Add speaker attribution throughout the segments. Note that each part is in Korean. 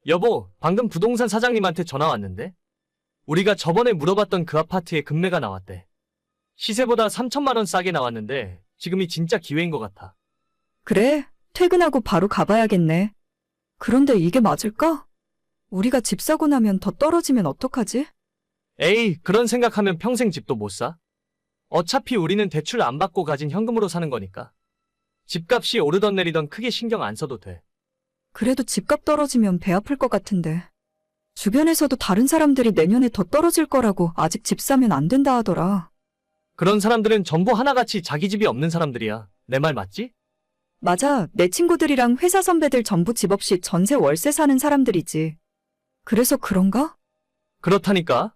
Speaker 1: 여보, 방금 부동산 사장님한테 전화 왔는데? 우리가 저번에 물어봤던 그 아파트의 급매가 나왔대. 시세보다 3천만 원 싸게 나왔는데 지금이 진짜 기회인 것 같아.
Speaker 2: 그래, 퇴근하고 바로 가봐야겠네. 그런데 이게 맞을까? 우리가 집 사고 나면 더 떨어지면 어떡하지?
Speaker 1: 에이, 그런 생각하면 평생 집도 못 사. 어차피 우리는 대출 안 받고 가진 현금으로 사는 거니까. 집값이 오르던 내리던 크게 신경 안 써도 돼.
Speaker 2: 그래도 집값 떨어지면 배 아플 것 같은데. 주변에서도 다른 사람들이 내년에 더 떨어질 거라고 아직 집 사면 안 된다 하더라.
Speaker 1: 그런 사람들은 전부 하나같이 자기 집이 없는 사람들이야. 내 말 맞지?
Speaker 2: 맞아, 내 친구들이랑 회사 선배들 전부 집 없이 전세 월세 사는 사람들이지. 그래서 그런가?
Speaker 1: 그렇다니까.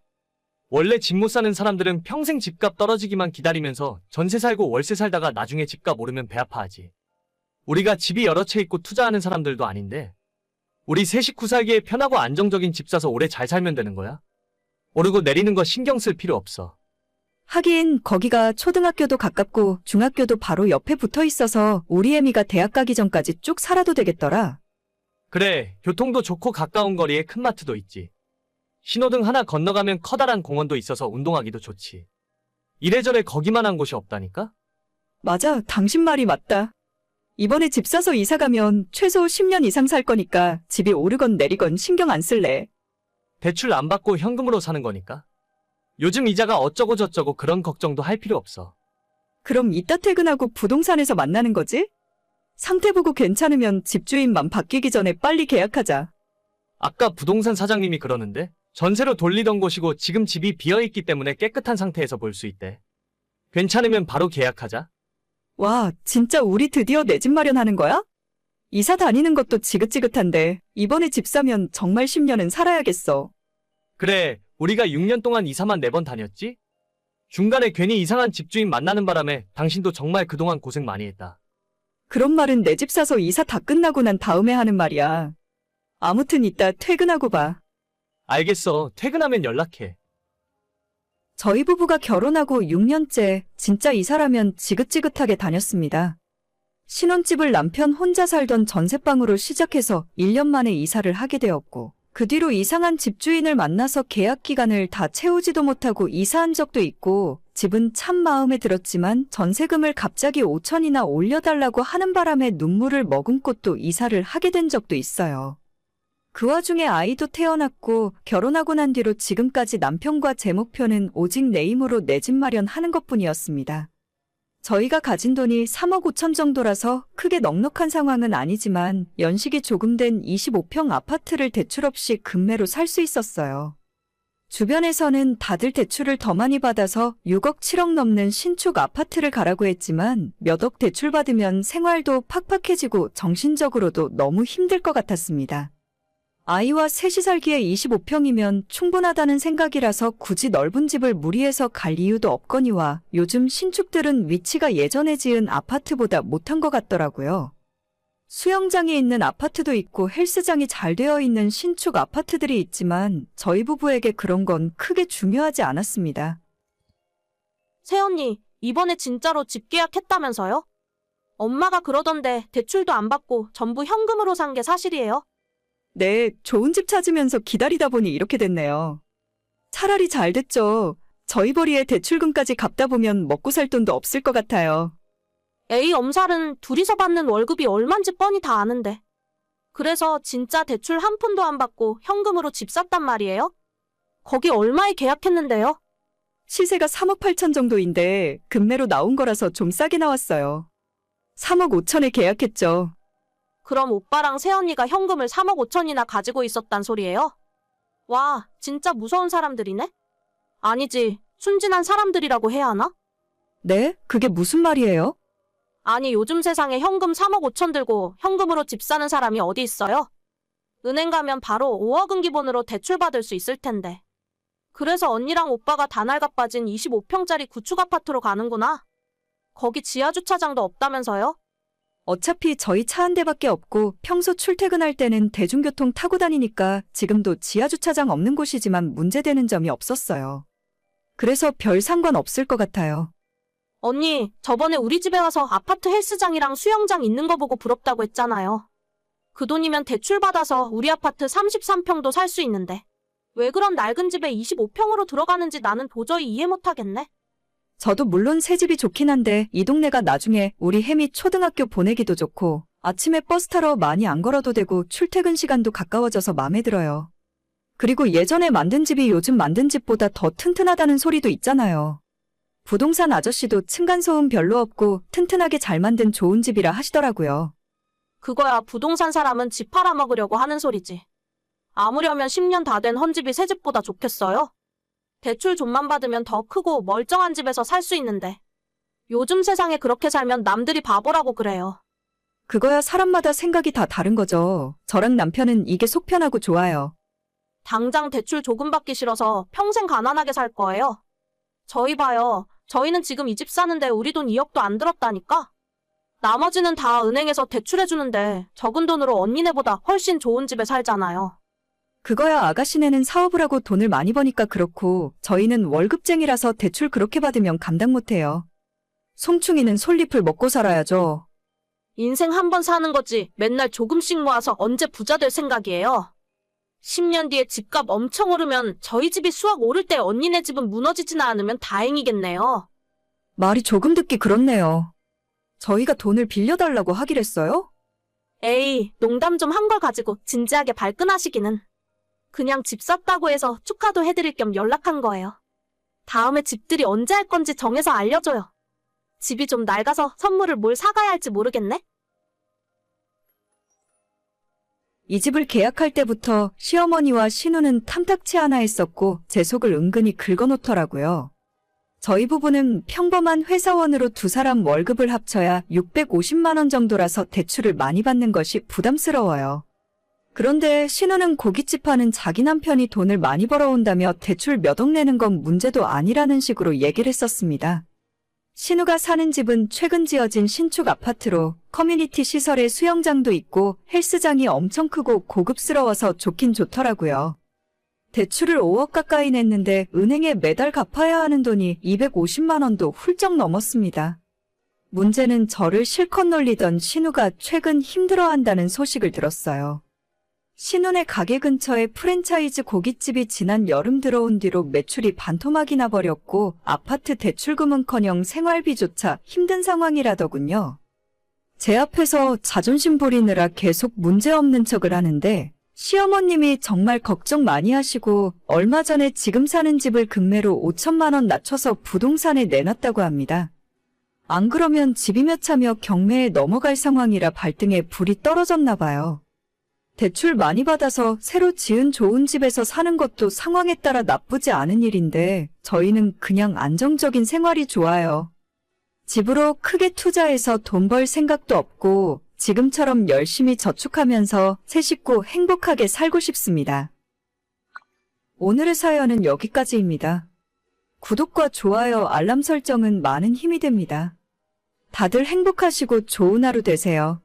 Speaker 1: 원래 집 못 사는 사람들은 평생 집값 떨어지기만 기다리면서 전세 살고 월세 살다가 나중에 집값 오르면 배 아파하지. 우리가 집이 여러 채 있고 투자하는 사람들도 아닌데 우리 세 식구 살기에 편하고 안정적인 집 사서 오래 잘 살면 되는 거야. 오르고 내리는 거 신경 쓸 필요 없어.
Speaker 2: 하긴 거기가 초등학교도 가깝고 중학교도 바로 옆에 붙어 있어서 우리 애미가 대학 가기 전까지 쭉 살아도 되겠더라.
Speaker 1: 그래, 교통도 좋고 가까운 거리에 큰 마트도 있지. 신호등 하나 건너가면 커다란 공원도 있어서 운동하기도 좋지. 이래저래 거기만한 곳이 없다니까?
Speaker 2: 맞아, 당신 말이 맞다. 이번에 집 사서 이사 가면 최소 10년 이상 살 거니까 집이 오르건 내리건 신경 안 쓸래.
Speaker 1: 대출 안 받고 현금으로 사는 거니까. 요즘 이자가 어쩌고 저쩌고 그런 걱정도 할 필요 없어.
Speaker 2: 그럼 이따 퇴근하고 부동산에서 만나는 거지? 상태 보고 괜찮으면 집주인만 바뀌기 전에 빨리 계약하자.
Speaker 1: 아까 부동산 사장님이 그러는데 전세로 돌리던 곳이고 지금 집이 비어있기 때문에 깨끗한 상태에서 볼 수 있대. 괜찮으면 바로 계약하자.
Speaker 2: 와, 진짜 우리 드디어 내 집 마련하는 거야? 이사 다니는 것도 지긋지긋한데 이번에 집 사면 정말 10년은 살아야겠어.
Speaker 1: 그래, 우리가 6년 동안 이사만 4번 다녔지? 중간에 괜히 이상한 집주인 만나는 바람에 당신도 정말 그동안 고생 많이 했다.
Speaker 2: 그런 말은 내 집 사서 이사 다 끝나고 난 다음에 하는 말이야. 아무튼 이따 퇴근하고 봐.
Speaker 1: 알겠어. 퇴근하면 연락해.
Speaker 2: 저희 부부가 결혼하고 6년째 진짜 이사라면 지긋지긋하게 다녔습니다. 신혼집을 남편 혼자 살던 전셋방으로 시작해서 1년 만에 이사를 하게 되었고 그 뒤로 이상한 집주인을 만나서 계약 기간을 다 채우지도 못하고 이사한 적도 있고 집은 참 마음에 들었지만 전세금을 갑자기 5천이나 올려달라고 하는 바람에 눈물을 머금고 또 이사를 하게 된 적도 있어요. 그 와중에 아이도 태어났고 결혼하고 난 뒤로 지금까지 남편과 제 목표는 오직 내 힘으로 내 집 마련하는 것뿐이었습니다. 저희가 가진 돈이 3억 5천 정도라서 크게 넉넉한 상황은 아니지만 연식이 조금 된 25평 아파트를 대출 없이 급매로 살 수 있었어요. 주변에서는 다들 대출을 더 많이 받아서 6억 7억 넘는 신축 아파트를 가라고 했지만 몇 억 대출 받으면 생활도 팍팍해지고 정신적으로도 너무 힘들 것 같았습니다. 아이와 셋이 살기에 25평이면 충분하다는 생각이라서 굳이 넓은 집을 무리해서 갈 이유도 없거니와 요즘 신축들은 위치가 예전에 지은 아파트보다 못한 것 같더라고요. 수영장이 있는 아파트도 있고 헬스장이 잘 되어 있는 신축 아파트들이 있지만 저희 부부에게 그런 건 크게 중요하지 않았습니다.
Speaker 3: 새언니, 이번에 진짜로 집 계약했다면서요? 엄마가 그러던데 대출도 안 받고 전부 현금으로 산 게 사실이에요?
Speaker 2: 네, 좋은 집 찾으면서 기다리다 보니 이렇게 됐네요. 차라리 잘 됐죠. 저희 벌이에 대출금까지 갚다 보면 먹고 살 돈도 없을 것 같아요.
Speaker 3: 에이, 엄살은 둘이서 받는 월급이 얼만지 뻔히 다 아는데. 그래서 진짜 대출 한 푼도 안 받고 현금으로 집 샀단 말이에요? 거기 얼마에 계약했는데요?
Speaker 2: 시세가 3억 8천 정도인데 급매로 나온 거라서 좀 싸게 나왔어요. 3억 5천에 계약했죠.
Speaker 3: 그럼 오빠랑 새언니가 현금을 3억 5천이나 가지고 있었단 소리예요? 와, 진짜 무서운 사람들이네? 아니지, 순진한 사람들이라고 해야 하나?
Speaker 2: 네? 그게 무슨 말이에요?
Speaker 3: 아니, 요즘 세상에 현금 3억 5천 들고 현금으로 집 사는 사람이 어디 있어요? 은행 가면 바로 5억은 기본으로 대출 받을 수 있을 텐데. 그래서 언니랑 오빠가 다 낡아 빠진 25평짜리 구축 아파트로 가는구나. 거기 지하 주차장도 없다면서요?
Speaker 2: 어차피 저희 차 한 대밖에 없고 평소 출퇴근할 때는 대중교통 타고 다니니까 지금도 지하주차장 없는 곳이지만 문제되는 점이 없었어요. 그래서 별 상관 없을 것 같아요.
Speaker 3: 언니, 저번에 우리 집에 와서 아파트 헬스장이랑 수영장 있는 거 보고 부럽다고 했잖아요. 그 돈이면 대출받아서 우리 아파트 33평도 살 수 있는데. 왜 그런 낡은 집에 25평으로 들어가는지 나는 도저히 이해 못하겠네.
Speaker 2: 저도 물론 새 집이 좋긴 한데 이 동네가 나중에 우리 혜미 초등학교 보내기도 좋고 아침에 버스 타러 많이 안 걸어도 되고 출퇴근 시간도 가까워져서 마음에 들어요. 그리고 예전에 만든 집이 요즘 만든 집보다 더 튼튼하다는 소리도 있잖아요. 부동산 아저씨도 층간소음 별로 없고 튼튼하게 잘 만든 좋은 집이라 하시더라고요.
Speaker 3: 그거야 부동산 사람은 집 팔아먹으려고 하는 소리지. 아무려면 10년 다 된 헌집이 새 집보다 좋겠어요? 대출 좀만 받으면 더 크고 멀쩡한 집에서 살 수 있는데. 요즘 세상에 그렇게 살면 남들이 바보라고 그래요.
Speaker 2: 그거야 사람마다 생각이 다 다른 거죠. 저랑 남편은 이게 속 편하고 좋아요.
Speaker 3: 당장 대출 조금 받기 싫어서 평생 가난하게 살 거예요. 저희 봐요. 저희는 지금 이 집 사는데 우리 돈 2억도 안 들었다니까? 나머지는 다 은행에서 대출해주는데 적은 돈으로 언니네보다 훨씬 좋은 집에 살잖아요.
Speaker 2: 그거야 아가씨네는 사업을 하고 돈을 많이 버니까 그렇고 저희는 월급쟁이라서 대출 그렇게 받으면 감당 못해요. 송충이는 솔잎을 먹고 살아야죠.
Speaker 3: 인생 한 번 사는 거지 맨날 조금씩 모아서 언제 부자 될 생각이에요. 10년 뒤에 집값 엄청 오르면 저희 집이 수억 오를 때 언니네 집은 무너지지나 않으면 다행이겠네요.
Speaker 2: 말이 조금 듣기 그렇네요. 저희가 돈을 빌려달라고 하기랬어요?
Speaker 3: 에이, 농담 좀 한 걸 가지고 진지하게 발끈하시기는. 그냥 집 샀다고 해서 축하도 해드릴 겸 연락한 거예요. 다음에 집들이 언제 할 건지 정해서 알려줘요. 집이 좀 낡아서 선물을 뭘 사가야 할지 모르겠네?
Speaker 2: 이 집을 계약할 때부터 시어머니와 신우는 탐탁치 않아 했었고 제 속을 은근히 긁어놓더라고요. 저희 부부는 평범한 회사원으로 두 사람 월급을 합쳐야 650만 원 정도라서 대출을 많이 받는 것이 부담스러워요. 그런데 신우는 고깃집 하는 자기 남편이 돈을 많이 벌어온다며 대출 몇 억 내는 건 문제도 아니라는 식으로 얘기를 했었습니다. 신우가 사는 집은 최근 지어진 신축 아파트로 커뮤니티 시설에 수영장도 있고 헬스장이 엄청 크고 고급스러워서 좋긴 좋더라고요. 대출을 5억 가까이 냈는데 은행에 매달 갚아야 하는 돈이 250만 원도 훌쩍 넘었습니다. 문제는 저를 실컷 놀리던 신우가 최근 힘들어한다는 소식을 들었어요. 신우네 가게 근처에 프랜차이즈 고깃집이 지난 여름 들어온 뒤로 매출이 반토막이 나버렸고 아파트 대출금은커녕 생활비조차 힘든 상황이라더군요. 제 앞에서 자존심 부리느라 계속 문제없는 척을 하는데 시어머님이 정말 걱정 많이 하시고 얼마 전에 지금 사는 집을 금매로 5천만 원 낮춰서 부동산에 내놨다고 합니다. 안 그러면 집이 몇 차며 경매에 넘어갈 상황이라 발등에 불이 떨어졌나 봐요. 대출 많이 받아서 새로 지은 좋은 집에서 사는 것도 상황에 따라 나쁘지 않은 일인데 저희는 그냥 안정적인 생활이 좋아요. 집으로 크게 투자해서 돈 벌 생각도 없고 지금처럼 열심히 저축하면서 세 식구 행복하게 살고 싶습니다. 오늘의 사연은 여기까지입니다. 구독과 좋아요, 알람 설정은 많은 힘이 됩니다. 다들 행복하시고 좋은 하루 되세요.